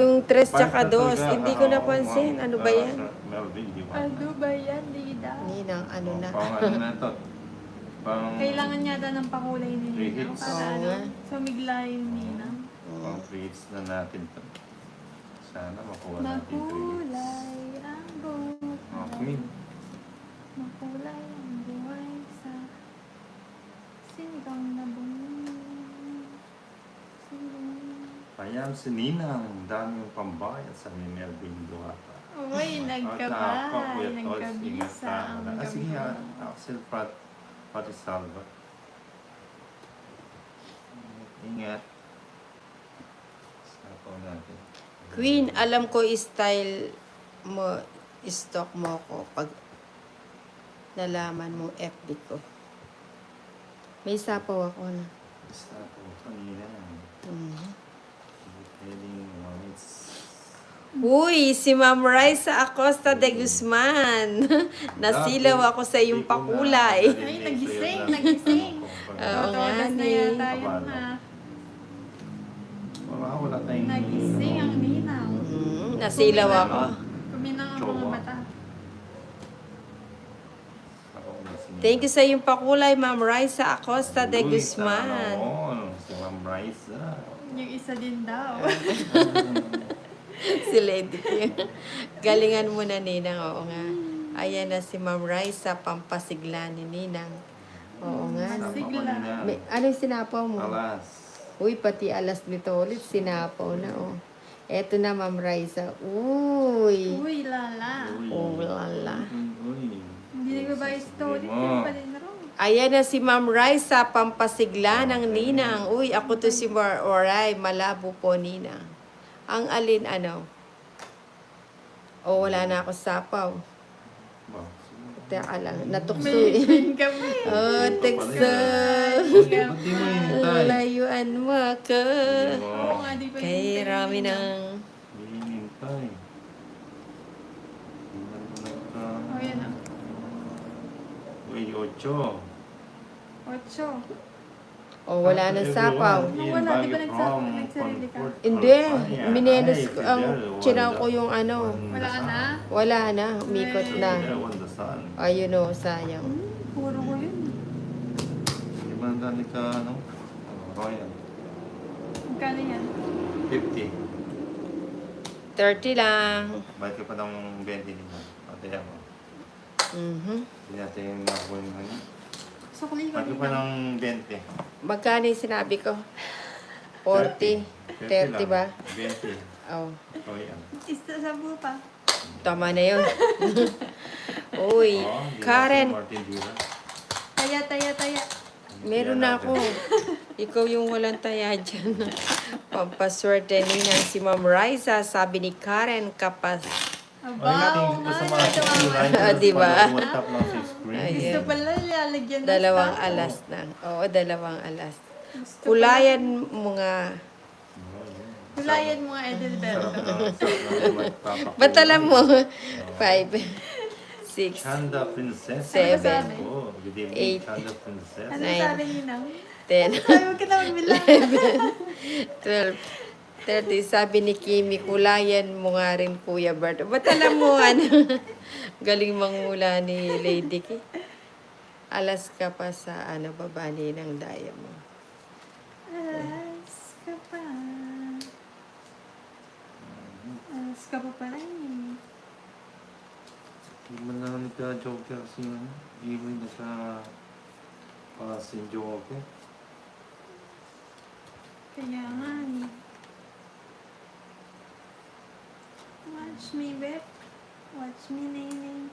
Yung 3 tsaka Basta 2, talaga, hindi ko napansin. Ano ba yan? Melvin, di ba? Ano ba yan, Lida? Ninang, ano na. Pang ano na to? Pang... Kailangan yata ng pakulay ni Three Ninang hits. para Oo ano, nga. sumigla yung Ninang. Pang 3 hits na natin to. Sana makuha natin 3 hits. Makulay ang buhok. Oh, Queen. Makulay ang buhay sa sinigang na bumi. Ayan si Ninang, dami yung pambayad sa ni Melvin Duata. Uy, nagkabay, nagkabisa ang Sige, gabi. Axel Patisalva. Ingat. Sapaw natin. Queen, alam ko style mo, stock mo ko pag nalaman mo FB ko. May sapaw ako na. Sapaw kanina. Pwedeng Uy, si Ma'am Raisa Acosta de Guzman. Nasilaw ako sa iyong pakulay. Ay, nagising. Oo nga Totodas na ni. yata yun ha. Wala tayong... Nagising ang Ninang. Nasilaw ako. Kuminang ang mga mata. Thank you sa iyong pakulay, Ma'am Raisa Acosta de Guzman. Si Ma'am Raisa. Yung isa din daw. Si Lady Q. Galingan mo na, Ninang. Oo nga. Ayan na si Ma'am Raisa, pampasigla ni Ninang. Oo nga. No? Sigla. Anong sinapaw mo? Alas. Uy, pati alas nito ulit, sinapaw na, oh. Eto na, Ma'am Raisa. Uy. Uy, lala. Oh, lala. Hindi nagbabayos to ulit. Yung pa din ro. Ayan na si Ma'am Raisa, pampasigla ng Ninang. Uy, ako to si Oray, malabo po, Ninang. Ang alin, ano? O, wala na ako sapaw. Teka lang, natukso May eh. kami. Oh, tekso. Ba't di mo hinintay? Layuan mo ako. Oo nga, di pa Kay rami ng... Hindi hinintay. Oh, yan ah. Uy, 8. 8. O, wala na sapaw. Wala, di ba nagsarili ka? Hindi, minenos ko, ang chinaw ko yung ano. Wala na? Wala na, umikot na. Ayun o, sayang. Puro ko yun. Di ba dali ka, ano? Royal. Magkano yan? 50. 30 lang. Bakit ka pa ng 20 nito? Pati ako. Hindi natin nakuha yung ano. Sukli ko Bakit din. pa ng 20? Magkano yung sinabi ko? 40? 30 ba? 20. Oh, Royal. Isa sa pa. tama na yun. Uy, Karen, Taya. meron na ako. Ikaw yung walang taya dyan. Pampaswerte Ninang si Ma'am Raisa, sabi ni Karen Kapas. Aba, oo nga. Diba? Ayan. Gusto pala lalagyan ng Dalawang stock. alas na. Oo, dalawang alas. Gusto Kulayan mo nga. Kulayan mo nga, Edelberto. Ba't alam mo? 5, 6, Chanda Princess. 7, Oh, good evening, Eight. Chanda Princess. Ano Nine. sabi ni Nang? 10, Sabi mo ka na magbilang. 12, 30. Sabi ni Kimi, kulayan mo nga rin, Kuya Bert. Ba't alam mo, ano? Galing mangmula ni Lady K. Alas ka pa sa, ano, babani ng daya mo. Alas ka pa. Alas ka pa pala yun. Hindi mo na nagka-joker kasi ano. Hindi mo nagka-passing joker. Kaya nga eh. Watch me, Beth. Watch me, Nene.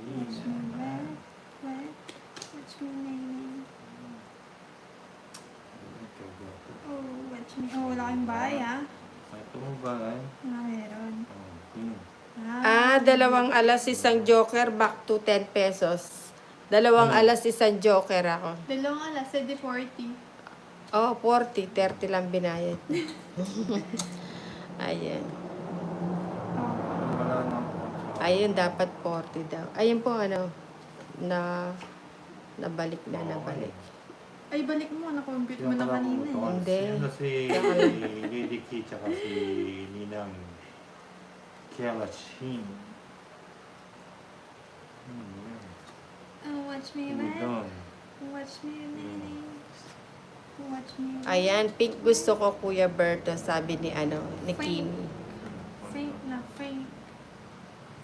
Watch me, Beth. Watch me, Nene. Oh, watch me. Oh, wala kang bahay ah. Ito mo ba eh? Meron. Okay. Dalawang alas, isang joker, back to 10 pesos. Dalawang alas, isang joker ako. Dalawang alas, edi 40. Oh, 40. 30 lang binayad. Ayan. Wala na. Ayun, dapat 40 daw. Ayun po, ano, nabalik na, nabalik. Ay, balik mo. Na-compute mo na kanina eh. Hindi. Sino si Lady Key tsaka si Ninang Kialachin. Yan. Oh, watch me, Sino man. doon? Watch me, man. Watch me. Ayan, pink gusto ko, Kuya Berto, sabi ni Kimi. Faint na, faint.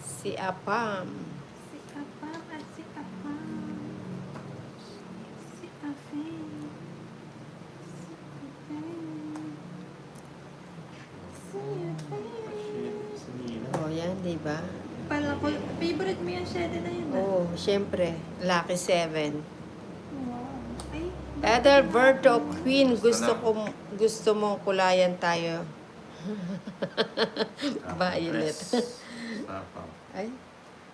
Si Apam. Si Apam at si Apam. Si Afin. Si Afin. Si Afin. Si Ninang. O, yan, di ba? Pala ko, favorite mo yung shade na yun. Oo, syempre. Lucky 7. Wow. Ay, Adalberto Queen, gusto mong kulayan tayo. Violet. Sapang. Ay,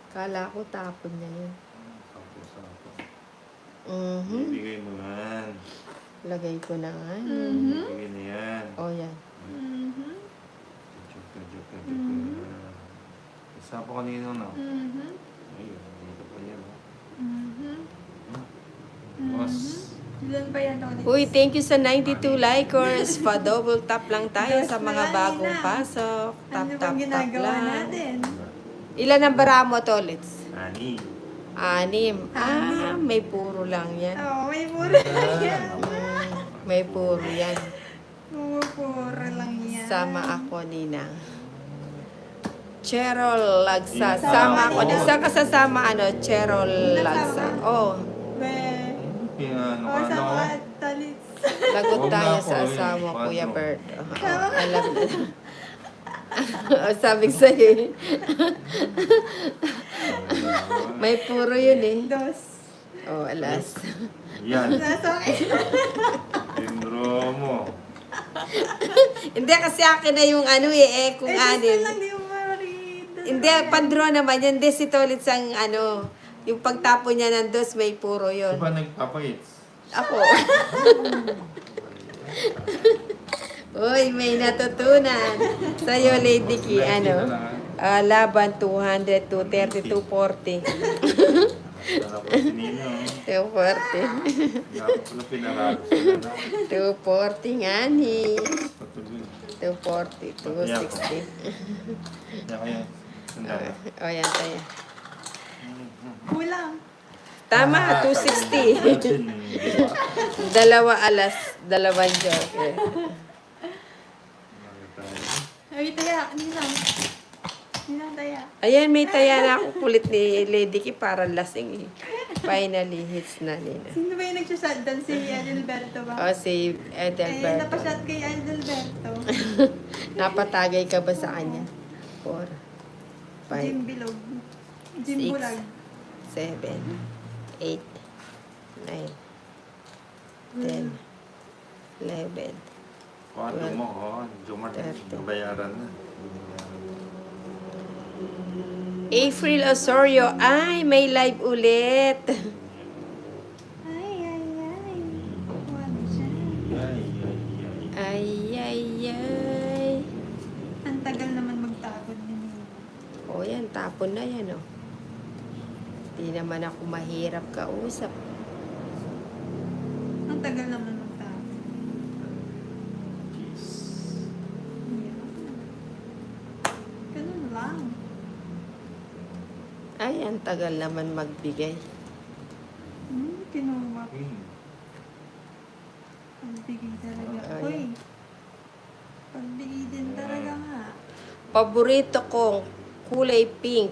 kala ko tapon niya yun. Sapang. Mhm. Ibigay mo yan. Lagay ko na nga. Ibigay na yan. O, yan. Mhm. Joke. Isa pa kanino na. Mhm. Ayun, dito pa yan. Mhm. Boss. Ilan ba yan ulit? Uy, thank you sa 92 likers. Pa-double tap lang tayo sa mga bagong pasok. Tap, Ano tap, bang tap ginagawa lang. natin? Ilan ang bara mo, Tolits? Ani. 6. Ah, may puro lang yan. Oo, may puro lang yan. May puro yan. Puro lang yan. Sama ako, Ninang. Cherol Lagsa. Sama Sama ako. ako. Saan ka sasama, Cherol Lagsa? Oh, Be. Ano O, ka, sa ano? mga talit. lagot Huwag tayo na ako, sa eh. asawa, Paano? Kuya Bert. Alam na. Sabi ko sa'yo, may puro yun eh. Dos. Oh, alas. Yan. Nasa akin. Tindro mo. Hindi, kasi akin na yung kung Eh, anim. gusto lang di mo marito. Hindi, pandraw naman yan. Hindi, si Tolit sang yung pagtapon niya ng dos, may puro Di yun. ba nagpapahits? Ako. Uy, may natutunan. Sa'yo, Lady Key, laban 200, 230, 240. Sana po si Nino. 240. Nga po pala pinarado sila na. 240 nga ni. Patuloy. 240, 260. Yan kaya. Sandali. O, yan tayo. Kulang. Tama, Ah, 260. Natin, di ba? Dalawa alas, dalawang joke. Ay, taya. Ninang. Ninang taya. Ayan, may taya na ako kulit ni Lady Ki, parang lasing eh. Finally, hits na nila. Sino ba yung nagsashotdown? Si Adelberto ba? O, si Eh, Edelberto. napashot kay Adelberto. Napatagay ka ba sa kanya? 4, 5, Jim Bilog. Jim Six. Bulag. 7, 8, 9, 10, 11. Kwado mo, Jomar, 30. nabayaran na. April Osorio, ay, may live ulit. Ay, ay, ay. Wala siya. Ay. Ay. Ang tagal naman magtapon din. O yan, tapon na yan, o. Di naman ako mahirap kausap. Ang tagal naman magtapon. Jeez. Yeah. Ganun lang. Ay, ang tagal naman magbigay. Kinuha. Hmm. Pagbigay talaga. Ay. Uy. Pagbigay din talaga nga. Paborito kong kulay pink.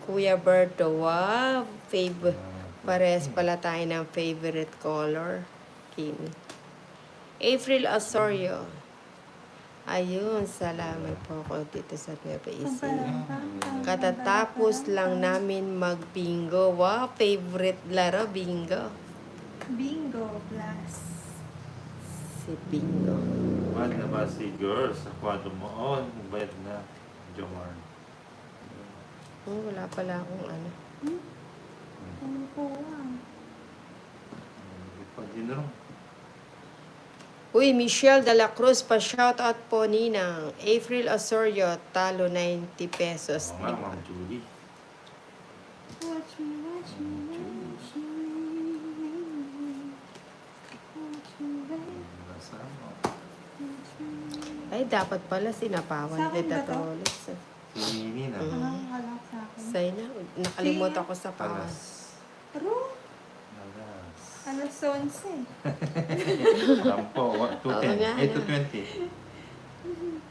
Kuya Berto, wow. Pares pala tayo ng favorite color. Kimi. April Osorio. Ayun, salamat po ako dito sa Nueva Ecija. Katatapos lang namin mag-bingo. Wow, favorite laro, bingo. Bingo plus. Si Bingo. Mahal na ba si girls sa kwado mo? Oh, magbayad na. Jomar. Oh, wala pala akong Ano po lang. Pag dinarong. Uy, Michelle de la Cruz, pa-shoutout po Ninang. April Osorio, talo 90 pesos. Oo nga, Ma'am Julie. Watch me, watch me, watch me. Ay, dapat pala sinapawan Sa akin kita ba to? tolis. Si Nina. Halak sa akin. Say na, nakalimutan ko sa pawan. Alas. Pero, Alas. alas 11. Sampo. 210. nga, Eh, no? 220.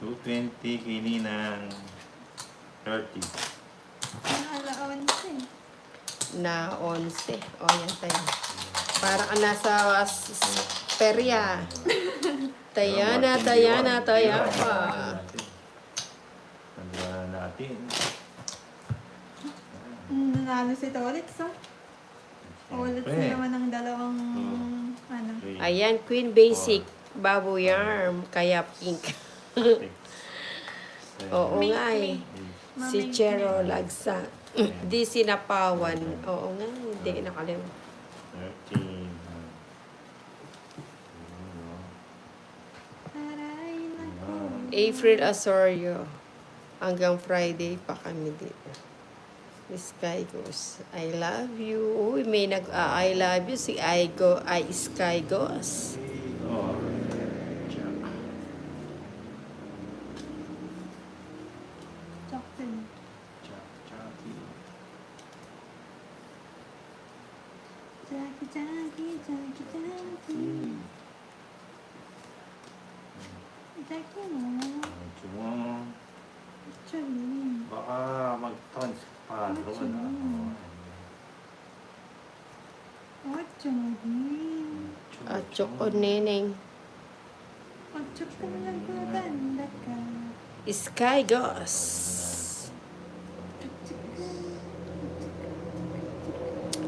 220 kay Ninang. 30. Ala 11. Na 11. O, yan tayo. Para ka nasa perya. Tayana, tayana, tayapa. Tandaan natin. Nanalo si Tolix, oh. Ulit Siyempre. naman ng dalawang, ano. Three, Ayan, Queen Basic. Baboy Yarm. Kaya pink. six, seven, Oo Mink, nga eh. mink. Si Chero Lagsa. Di sinapawan. Oo nga, hindi nakalimutan. 13. Aray, nako. April Osorio. Hanggang Friday pa kami dito. Sky goes. I love you. Uy, may I love you. Si Sky goes. Oh. Chocolate. Jackie, Jackie, Jackie, Jackie. Jackie mo. Actually. Baka mag-tons pa doon. Actually. At Choco Neneng. Actually ka lang maganda ka. Sky goes.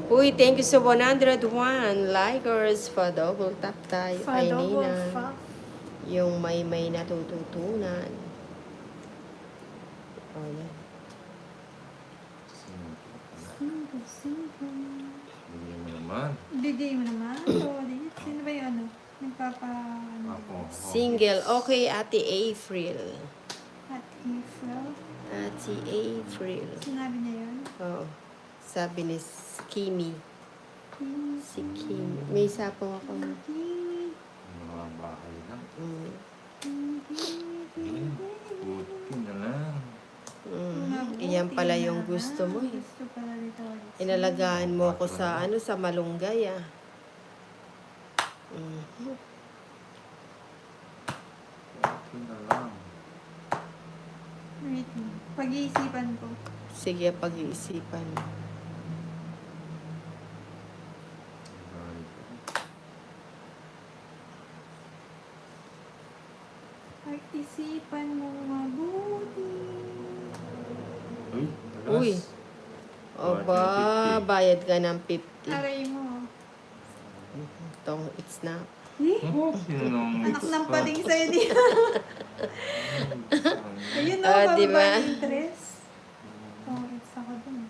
Uy, thank you sa 101 likers pa double tap tayo kay Double Nina. fuck. Yung may natututunan. Oh, yan. Single, single. Bigyan mo naman. Bigay mo naman. Solid. Sino ba yung ano? Nagpapa... Ano? Ako. Single. Okay, Ate April. At April. Ate April. Sinabi niya yun. Oo. Sabi ni Kimi. Si Kimi. May isa po ako. Mga bahay lang. Mm. Buti na lang. Iyan pala yung gusto mo eh. Gusto pala nito. Inalagaan mo ko sa sa malunggay ah. Mhm. Buti na lang. Wait lang. Pag-iisipan ko. Sige, pag-iisipan. Pag-isipan mo mabuti. Uy, Uy. Oh, Oba, 50. bayad ka ng 50. Aray mo. Itong it's na. Eh? Sino nung Anak ng paling sa'yo di. Ayun o, Ah, di ba? bababa yung interest. Oh, it's ako dun.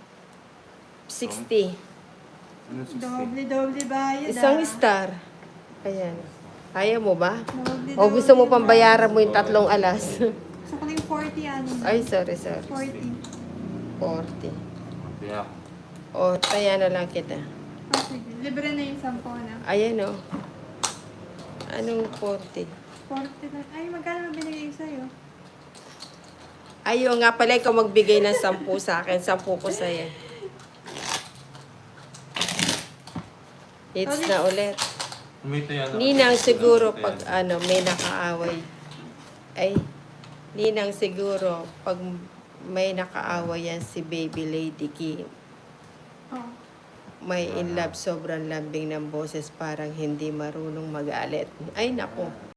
60. Ano 60? Doble bayad Isang ah. star. Ayan. Ayaw mo ba? Doble, O gusto mo pang bayaran mo yung 3 alas? Gusto ko na yung 40 ano. Ay, sorry. 40. 40. Kaya, O, taya na lang kita. Ah, sige. Libre na yung 10 na. Ayan o. Anong 40? 40 lang. Ay, magkano binigay ko sa'yo? Ayaw nga pala, ikaw magbigay ng 10 sa akin. 10 ko sa'yo. It's na ulit. Ninang siguro pag may nakaaway. Ay, Ninang siguro pag may nakaaway yan si Baby Lady Kim. Oh. May in love, sobrang lambing ng boses, parang hindi marunong magalit. Ay, naku.